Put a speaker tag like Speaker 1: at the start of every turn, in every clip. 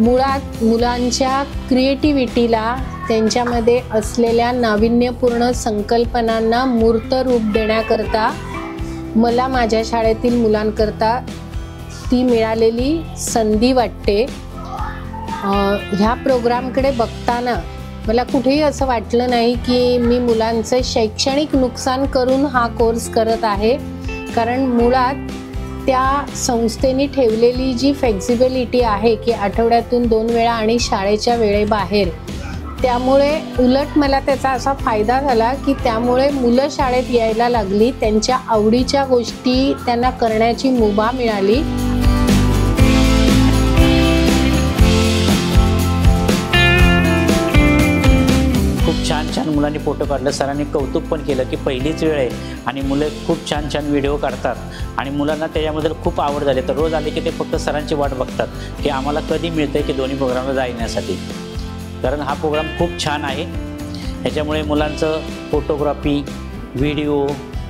Speaker 1: मुळात मुलांच्या क्रिएटिव्हिटीला, त्यांच्यामध्ये असलेल्या नाविन्यपूर्ण संकल्पनांना मूर्त रूप देण्याकरता मला माझ्या शाळेतील मुलांकरता ती मिळालेली संधी वाटते। ह्या प्रोग्रामकडे बघताना मला कुठेही असं वाटलं नाही की मी मुलांचं शैक्षणिक नुकसान करून हा कोर्स करत आहे, कारण मुळात त्या संस्थेने ठेवलेली जी फ्लेक्सिबिलिटी आहे की आठवड्यातून 2 वेळा आणि शाळेच्या वेळेबाहेर, त्यामुळे उलट मला त्याचा असा फायदा झाला की त्यामुळे मुलं शाळेत यायला लागली, त्यांच्या आवडीच्या गोष्टी त्यांना करण्याची मुभा मिळाली।
Speaker 2: छान छान मुलांनी फोटो काढले। सरांनी कौतुक पण केलं की पहिलीच वेळ आहे आणि मुलं खूप छान छान व्हिडिओ काढतात आणि मुलांना त्याच्यामध्ये खूप आवड झाली। तर रोज आले की ते फक्त सरांची वाट बघतात की आम्हाला कधी मिळतंय की दोन्ही प्रोग्रामला जाण्यासाठी, कारण हा प्रोग्राम खूप छान आहे। ह्याच्यामुळे मुलांचं फोटोग्राफी, व्हिडिओ,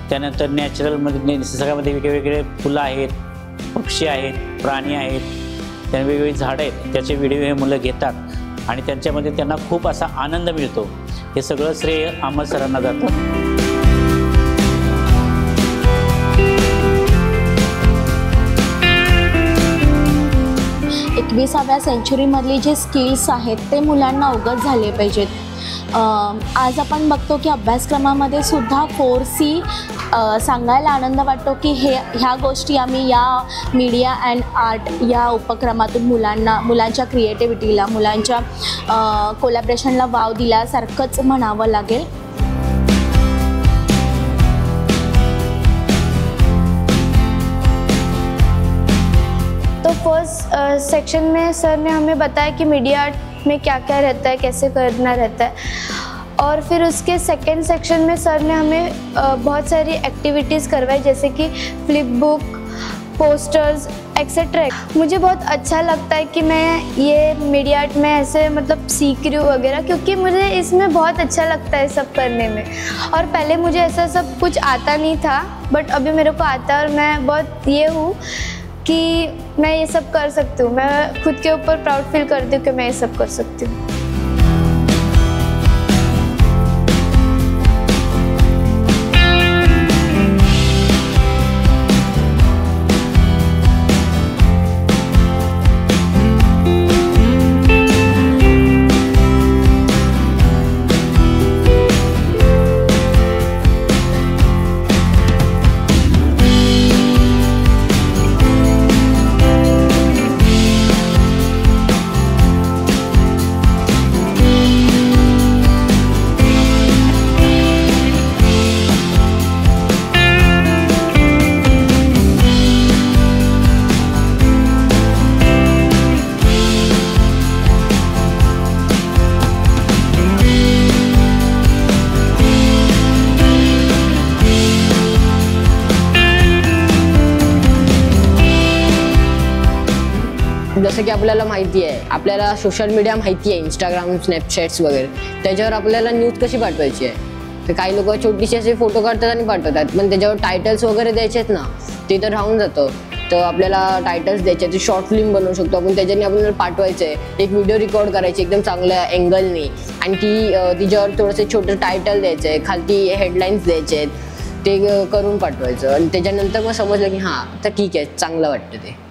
Speaker 2: त्यानंतर नॅचरलमध्ये सगळ्यामध्ये वेगवेगळे फुलं आहेत, पक्षी आहेत, प्राणी आहेत, त्या वेगवेगळी झाडं आहेत, त्याचे व्हिडिओ हे मुलं घेतात आणि त्यांच्यामध्ये त्यांना खूप असा आनंद मिळतो। हे सगळं श्रेय अमर सरांना जातं।
Speaker 3: 21व्या सेंचुरीमधली जे स्किल्स आहेत ते मुलांना अवगत झाले पाहिजेत। आज आपण बघतो की अभ्यासक्रमामध्ये सुद्धा 4C सांगायला आनंद वाटतो की ह्या गोष्टी आम्ही या मीडिया अँड आर्ट या उपक्रमातून मुलांच्या क्रिएटिव्हिटीला, मुलांच्या कोलॅबरेशनला वाव दिल्यासारखंच म्हणावं लागेल।
Speaker 4: तो फर्स्ट सेक्शन में सर ने हमें बताया कि मीडिया आर्ट में क्या क्या रहता है, कैसे करना रहता है, और फिर उसके सेकंड सेक्शन में सर ने हमें बहुत सारी एक्टिविटीज़ करवाई, जैसे कि फ्लिप बुक, पोस्टर्स एक्सेट्रा। मुझे बहुत अच्छा लगता है कि मैं ये मीडिया आर्ट में ऐसे मतलब सीख रही हूँ वगैरह, क्योंकि मुझे इसमें बहुत अच्छा लगता है सब करने में। और पहले मुझे ऐसा सब कुछ आता नहीं था, बट अभी मेरे को आता है और मैं बहुत ये हूँ कि मैं ये सब कर सकती हूँ। मैं खुद के ऊपर प्राउड फील करती हूँ कि मैं ये सब कर सकती हूँ।
Speaker 5: जसं की आपल्याला माहिती आहे, आपल्याला सोशल मीडिया माहिती आहे, इंस्टाग्राम, स्नॅपचॅट्स वगैरे, त्याच्यावर आपल्याला न्यूज कशी पाठवायची आहे। तर काही लोक छोटीशी असे फोटो काढतात आणि पाठवतात, पण त्याच्यावर टायटल्स वगैरे द्यायचे आहेत ना, ते तर राहून जातं। तर आपल्याला टायटल्स द्यायचे, ते शॉर्ट फिल्म बनवू शकतो आपण, त्याच्याने आपल्याला पाठवायचं आहे। एक व्हिडिओ रेकॉर्ड करायची एकदम चांगल्या अँगलने आणि तिच्यावर थोडंसं छोटं टायटल द्यायचं आहे, खालती हेडलाईन्स द्यायचे आहेत, ते करून पाठवायचं आणि त्याच्यानंतर मग समजलं की हां आता ठीक आहे, चांगलं वाटतं ते।